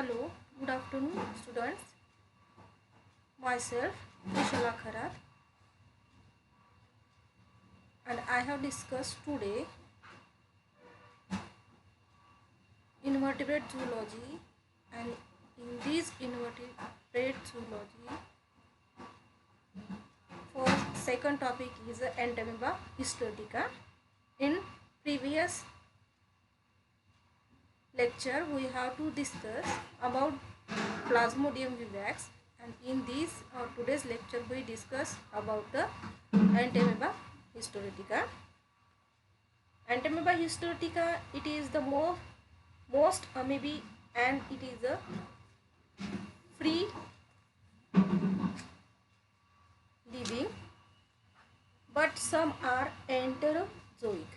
Hello, good afternoon, students. Myself, Vishal Kharat, and I have discussed today invertebrate zoology. And in this invertebrate zoology, for second topic is Entamoeba histolytica. In previous lecture, we have to discuss about Plasmodium vivax, and in this today's lecture we discuss about the Entamoeba histolytica. Entamoeba histolytica, it is the most amoeba, and it is a free living, but some are enterozoic,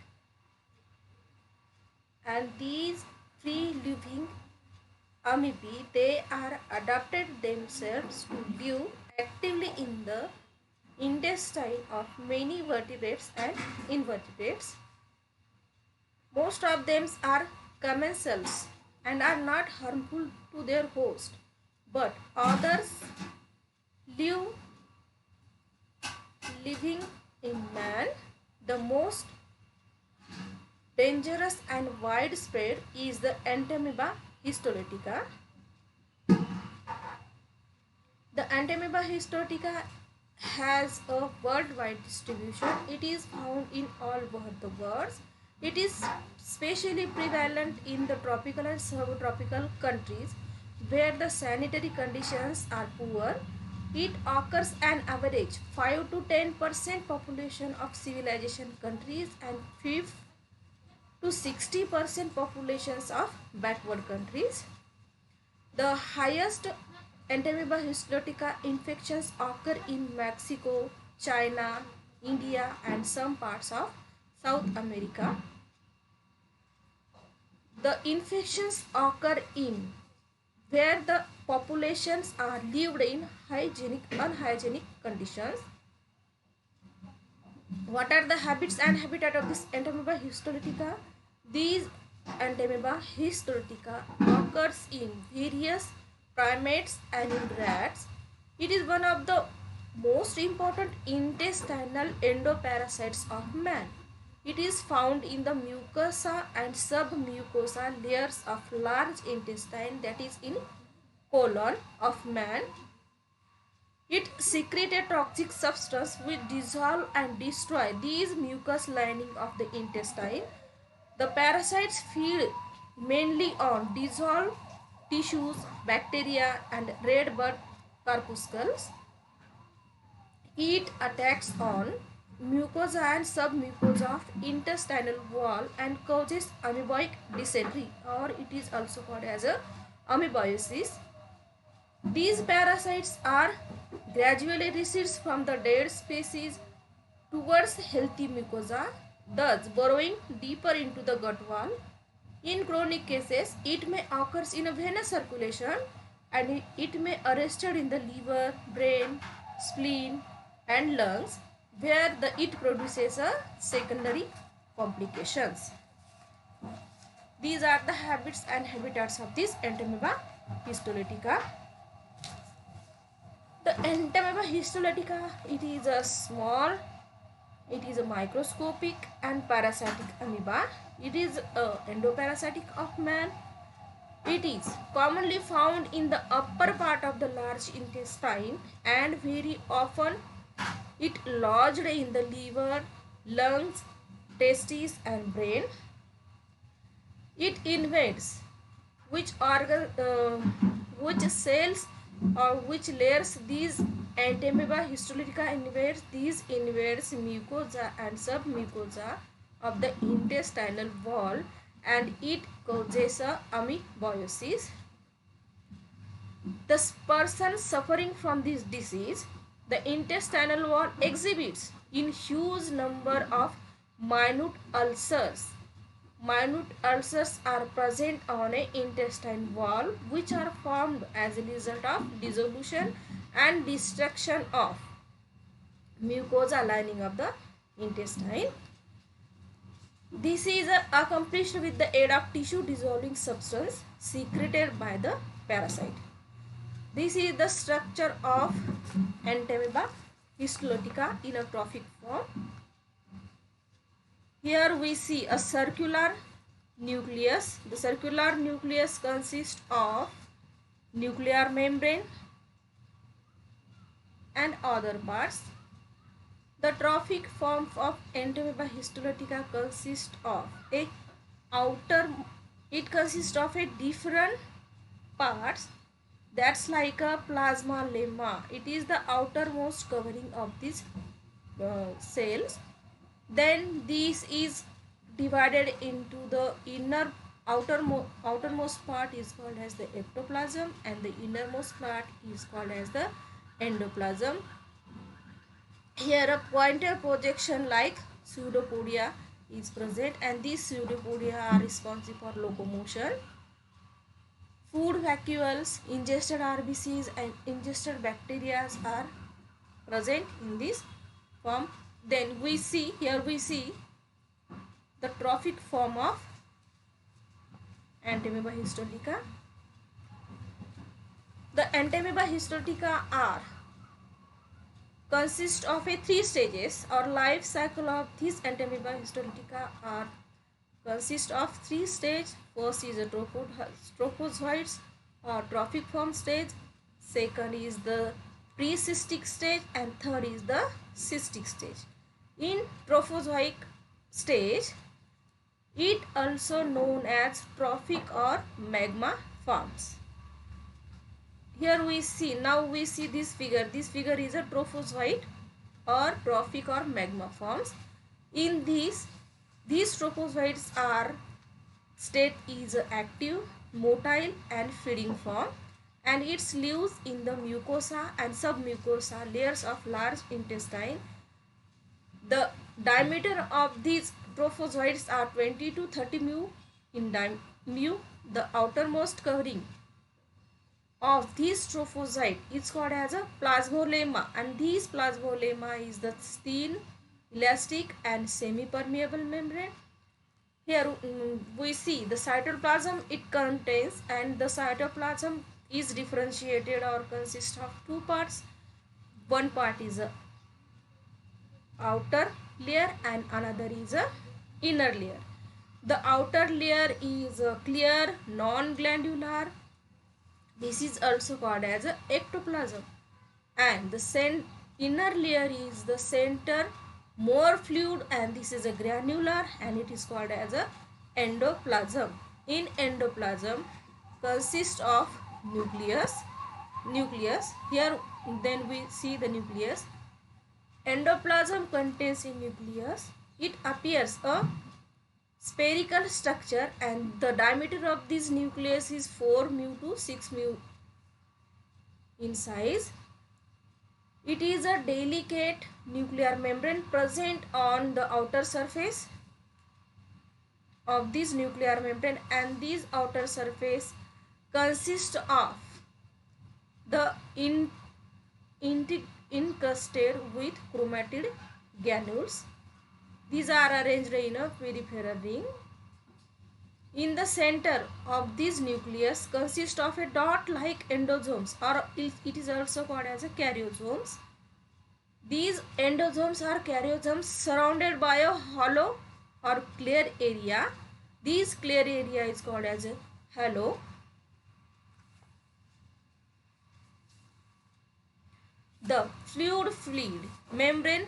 and these free living amoeba, they are adapted themselves to live actively in the intestine of many vertebrates and invertebrates. Most of them are commensals and are not harmful to their host, but others living in man. The most dangerous and widespread is the Entamoeba histolytica. The Entamoeba histolytica has a worldwide distribution. It is found in all over the world. It is especially prevalent in the tropical and subtropical countries where the sanitary conditions are poor. It occurs an average 5 to 10% population of civilization countries and 5 to 60% populations of backward countries. The highest Entamoeba histolytica infections occur in Mexico, China, India, and some parts of South America. The infections occur in where the populations are lived in unhygienic conditions. What are the habits and habitat of this Entamoeba histolytica? These Entamoeba histolytica occurs in various primates and in rats. It is one of the most important intestinal endoparasites of man. It is found in the mucosa and submucosa layers of large intestine, that is in colon of man. It secretes a toxic substance which dissolve and destroy these mucous lining of the intestine. The parasites feed mainly on dissolved tissues, bacteria, and red blood corpuscles. It attacks on mucosa and submucosa of intestinal wall and causes amoebic dysentery, or it is also called as a amoeboiosis. These parasites are gradually recedes from the dead species towards healthy mucosa, thus burrowing deeper into the gut wall. In chronic cases, it may occur in a venous circulation, and it may arrested in the liver, brain, spleen, and lungs, where it produces a secondary complications. These are the habits and habitats of this Entamoeba histolytica. The Entamoeba histolytica, it is a microscopic and parasitic amoeba. It is endoparasitic of man. It is commonly found in the upper part of the large intestine, and very often it lodged in the liver, lungs, testes, and brain. It invades which cells or which layers these Entamoeba histolytica invades. These invades mucosa and submucosa of the intestinal wall, and it causes a amoeboiosis. The person suffering from this disease, the intestinal wall exhibits in huge number of minute ulcers. Minute ulcers are present on a intestine wall, which are formed as a result of dissolution and destruction of mucosa lining of the intestine. This is accomplished with the aid of tissue dissolving substance secreted by the parasite. This is the structure of Entamoeba histolytica in a trophic form. Here we see a circular nucleus. The circular nucleus consists of nuclear membrane and other parts. The trophic form of Entamoeba histolytica consists of a different parts that's like a plasma lemma. It is the outermost covering of these cells. Then this is divided into the outermost part is called as the ectoplasm, and the innermost part is called as the endoplasm. Here a pointer projection like pseudopodia is present, and these pseudopodia are responsible for locomotion. Food vacuoles, ingested RBCs and ingested bacteria are present in this form. Then we see the trophic form of Entamoeba histolytica. The Entamoeba histolytica are consist of a 3 stages, or life cycle of this Entamoeba histolytica are consist of 3 stages. First is a trophozoites or trophic form stage, second is the pre-cystic stage, and third is the cystic stage. In trophozoic stage, it also known as trophic or magma forms. Here we see this figure. This figure is a trophozoite or trophic or magma forms. In these trophozoites are state is active, motile and feeding form, and it lives in the mucosa and submucosa layers of large intestine. The diameter of these trophozoites are 20 to 30 mu in mu. The outermost covering of this trophozoite is called as a plasmolemma, and this plasmolemma is the thin, elastic and semi-permeable membrane. Here we see the cytoplasm it contains, and the cytoplasm is differentiated or consists of 2 parts. One part is a outer layer and another is a inner layer. The outer layer is clear, non-glandular. This is also called as a ectoplasm, and the inner layer is the center, more fluid, and this is a granular, and it is called as a endoplasm. In endoplasm consists of nucleus. Here then we see the nucleus. Endoplasm contains a nucleus. It appears a spherical structure, and the diameter of this nucleus is 4 mu to 6 mu in size. It is a delicate nuclear membrane present on the outer surface of this nuclear membrane, and this outer surface consists of the incrusted with chromatid granules. These are arranged in a peripheral ring. In the center of this nucleus consists of a dot-like endosomes, or it is also called as a karyosomes. These endosomes are karyosomes surrounded by a hollow or clear area. This clear area is called as a halo. The fluid membrane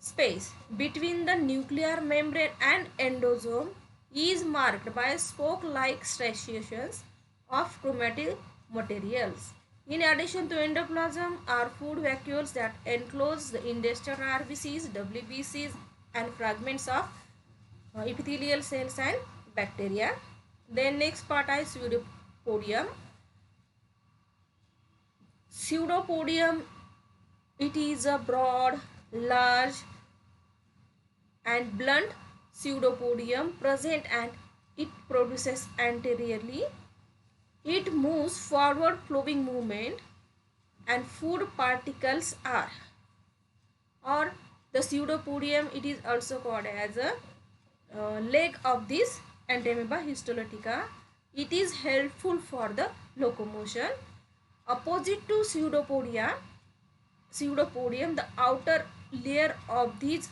space between the nuclear membrane and endosome is marked by spoke-like striations of chromatic materials. In addition to endoplasm are food vacuoles that enclose the intestinal RBCs, WBCs and fragments of epithelial cells and bacteria. Then next part is pseudopodium. Pseudopodium, it is a broad, large and blunt pseudopodium present, and it produces anteriorly. It moves forward flowing movement, and food particles are, or the pseudopodium, it is also called as a leg of this Entamoeba histolytica. It is helpful for the locomotion. Opposite to pseudopodium, the outer layer of these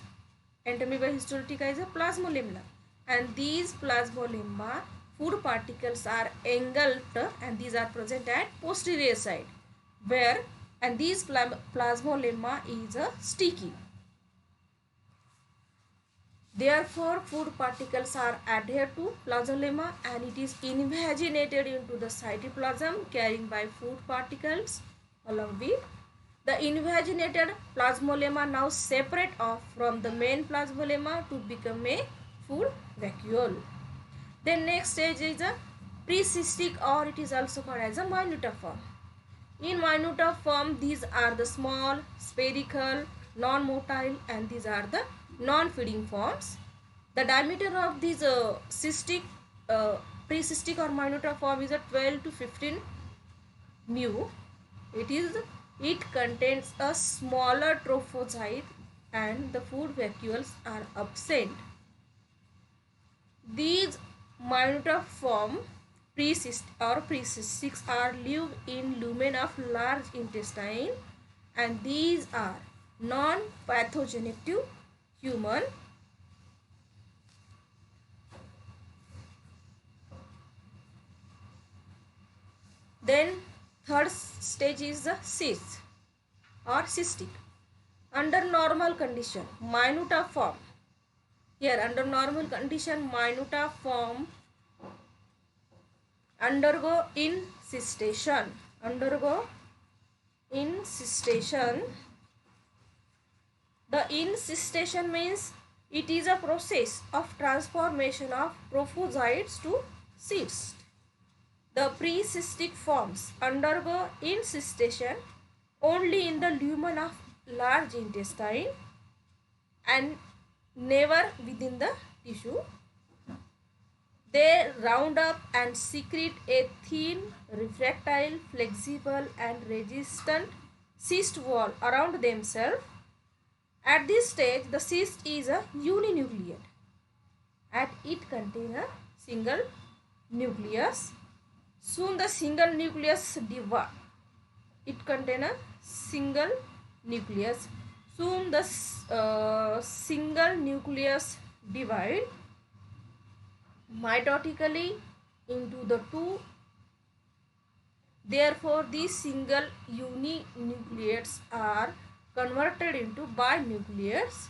Entamoeba histolytica is a plasmolemma, and these plasmolemma food particles are engulfed, and these are present at posterior side, where and these plasmolemma is sticky. Therefore, food particles are adhered to plasmolemma and it is invaginated into the cytoplasm carrying by food particles along with the invaginated plasmolemma now separate off from the main plasmolemma to become a food vacuole. Then next stage is a precystic, or it is also called as a minuta form. In minuta form, these are the small, spherical, non-motile, and these are the non-feeding forms. The diameter of these precystic or minuta form is a 12 to 15 mu. It contains a smaller trophozoite and the food vacuoles are absent. These minuta form precystics are live in lumen of large intestine, and these are non-pathogenic to human. Then third stage is the cyst or cystic. Under normal condition, minuta form. Here under normal condition, minuta form undergo incystation. The incystation means it is a process of transformation of trophozoites to cysts. The precystic forms undergo incystation only in the lumen of large intestine and never within the tissue. They round up and secrete a thin, refractile, flexible and resistant cyst wall around themselves. At this stage, the cyst is a uninucleate and it contains a single nucleus. Soon the single nucleus divide. It contains a single nucleus. Soon the single nucleus divide mitotically into the two. Therefore, these single uninucleates are converted into binucleates.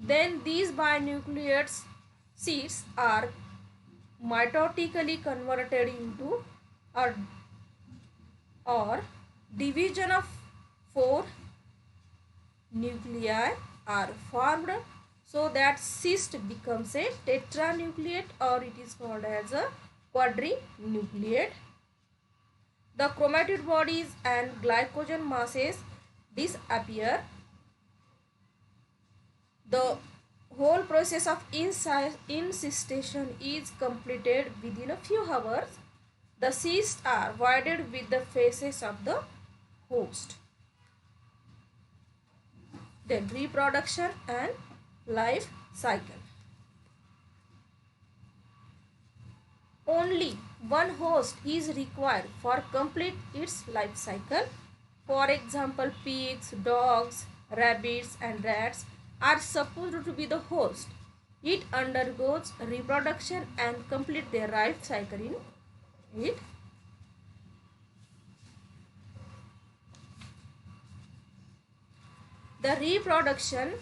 Then these binucleates seeds are mitotically converted into or division of 4 nuclei are formed, so that cyst becomes a tetranucleate, or it is called as a quadrinucleate. The chromatid bodies and glycogen masses disappear. The whole process of incystation is completed within a few hours. The cysts are voided with the faces of the host. Then reproduction and life cycle. Only one host is required for complete its life cycle. For example, pigs, dogs, rabbits and rats are supposed to be the host. It undergoes reproduction and complete their life cycle in it. The reproduction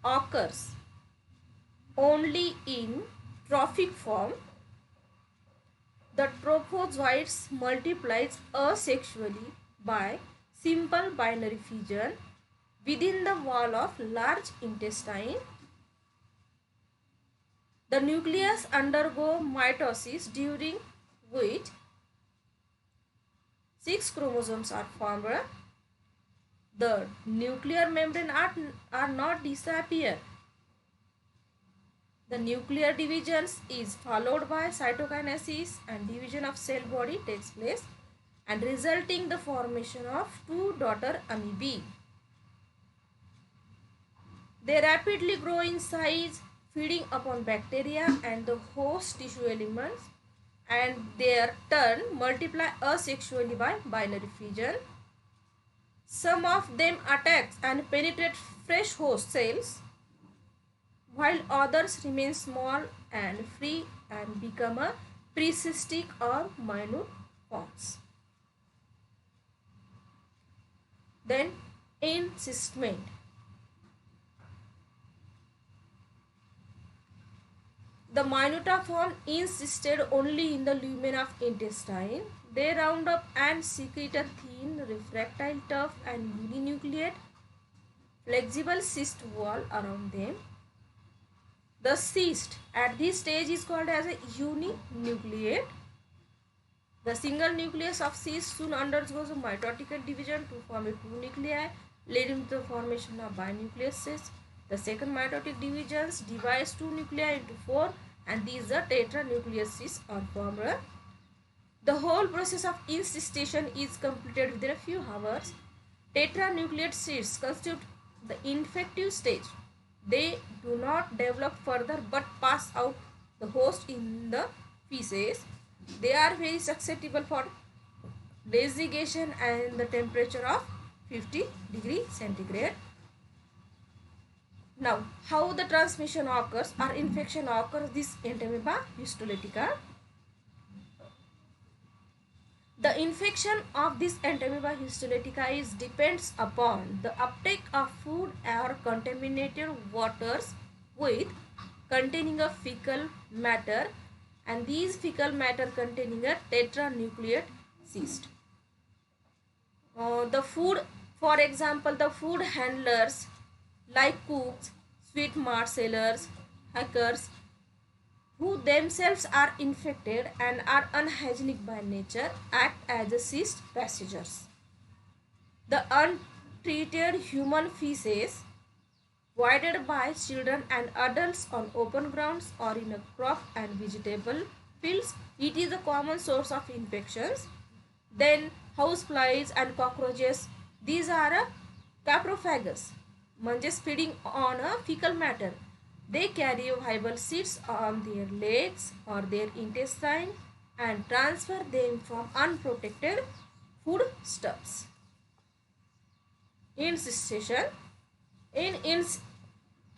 occurs only in trophic form. The trophozoites multiplies asexually by simple binary fission within the wall of large intestine. The nucleus undergo mitosis, during which 6 chromosomes are formed. The nuclear membrane are not disappear. The nuclear divisions is followed by cytokinesis and division of cell body takes place, and resulting the formation of 2 daughter amoebae. They rapidly grow in size, feeding upon bacteria and the host tissue elements, and their turn multiply asexually by binary fission. Some of them attack and penetrate fresh host cells, while others remain small and free and become a precystic or minute forms. Then encystment. The minute form encysted only in the lumen of intestine. They round up and secrete a thin, refractile, tough and uninucleate, flexible cyst wall around them. The cyst at this stage is called as a uninucleate. The single nucleus of cyst soon undergoes a mitotic division to form a two nuclei, leading to the formation of binucleus cysts. The second mitotic division divides two nuclei into four, and these are tetranucleus cysts are formed. The whole process of encystation is completed within a few hours. Tetranucleate cysts constitute the infective stage. They do not develop further but pass out the host in the feces. They are very susceptible for desiccation and the temperature of 50 degrees centigrade. Now, how the transmission occurs or infection occurs this Entamoeba histolytica. The infection of this Entamoeba histolytica depends upon the uptake of food or contaminated waters with containing a fecal matter, and these fecal matter containing a tetranucleate cyst. The food, for example, the food handlers like cooks, sweet mart sellers, hackers, who themselves are infected and are unhygienic by nature, act as a cyst passengers. The untreated human feces voided by children and adults on open grounds or in a crop and vegetable fields, it is a common source of infections. Then houseflies and cockroaches, these are caprophagous, just feeding on a fecal matter. They carry viable seeds on their legs or their intestine and transfer them from unprotected food stuffs. Encystation. In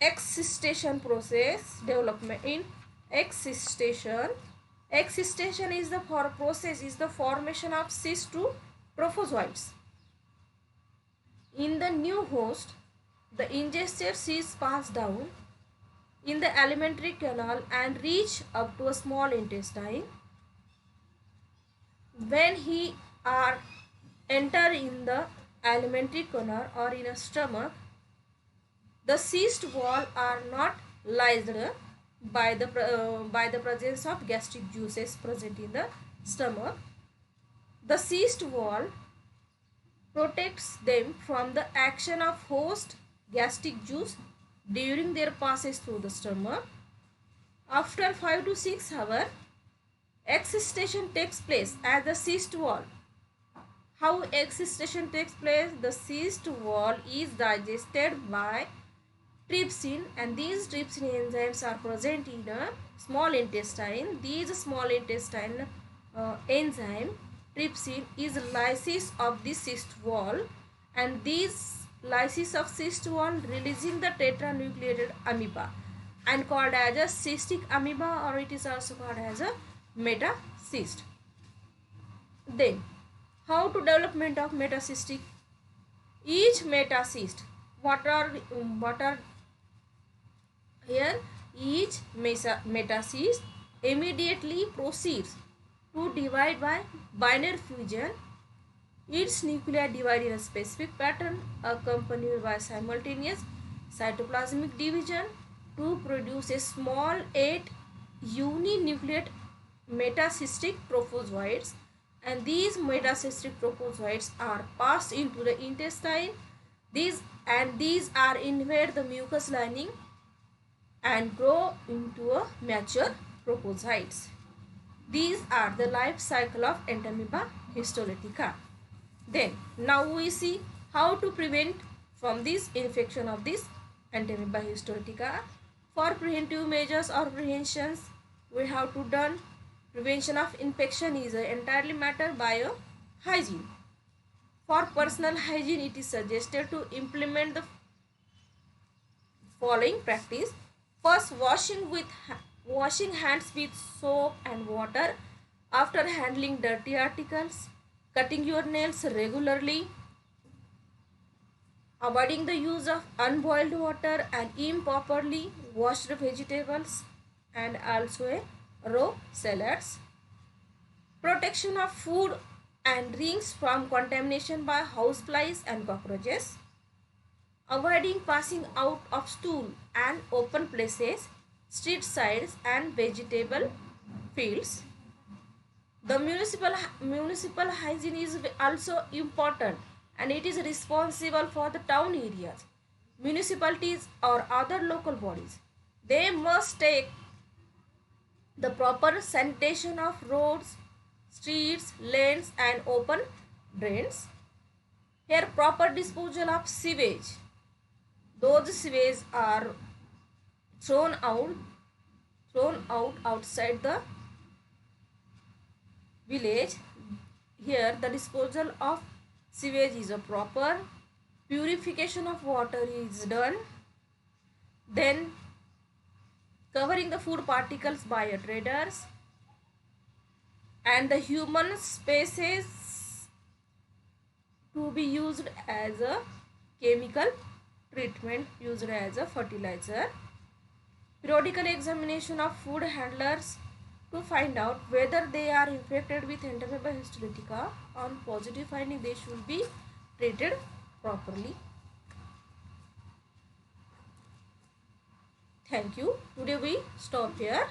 excistation process development, in excistation is the process is the formation of cyst to trophozoites. In the new host, the ingested seeds pass down in the alimentary canal and reach up to a small intestine. When he are enter in the alimentary canal or in a stomach, the cyst wall are not lysed by the presence of gastric juices present in the stomach. The cyst wall protects them from the action of host gastric juice during their passage through the stomach. After 5 to 6 hours, excistation takes place at the cyst wall. How excistation takes place? The cyst wall is digested by trypsin, and these trypsin enzymes are present in a small intestine. These small intestine enzyme trypsin is lysis of the cyst wall, and these lysis of cyst wall releasing the tetranucleated amoeba and called as a cystic amoeba, or it is also called as a metacyst. Then how to development of metacystic? Each metacyst, what are here, each metacyst immediately proceeds to divide by binary fusion. Its nuclei divide in a specific pattern accompanied by simultaneous cytoplasmic division to produce a small 8 uninucleate metacystic trophozoites, and these metacystic trophozoites are passed into the intestine. These are invade the mucous lining and grow into a mature trophozoites. These are the life cycle of Entamoeba histolytica. Then now we see how to prevent from this infection of this Entamoeba histolytica. For preventive measures or preventions, we have to done prevention of infection is entirely matter by hygiene. For personal hygiene, it is suggested to implement the following practice. First, washing hands with soap and water after handling dirty articles, cutting your nails regularly, avoiding the use of unboiled water and improperly washed vegetables and also raw salads, protection of food and drinks from contamination by houseflies and cockroaches, avoiding passing out of stool and open places, street sides and vegetable fields. The municipal hygiene is also important and it is responsible for the town areas, municipalities or other local bodies. They must take the proper sanitation of roads, streets, lanes and open drains. Here proper disposal of sewage. Those sewage are thrown out outside the village. Here the disposal of sewage is a proper, purification of water is done, then covering the food particles by traders and the human spaces to be used as a chemical treatment, used as a fertilizer. Periodical examination of food handlers to find out whether they are infected with Entamoeba histolytica. On positive finding, they should be treated properly. Thank you. Today we stop here.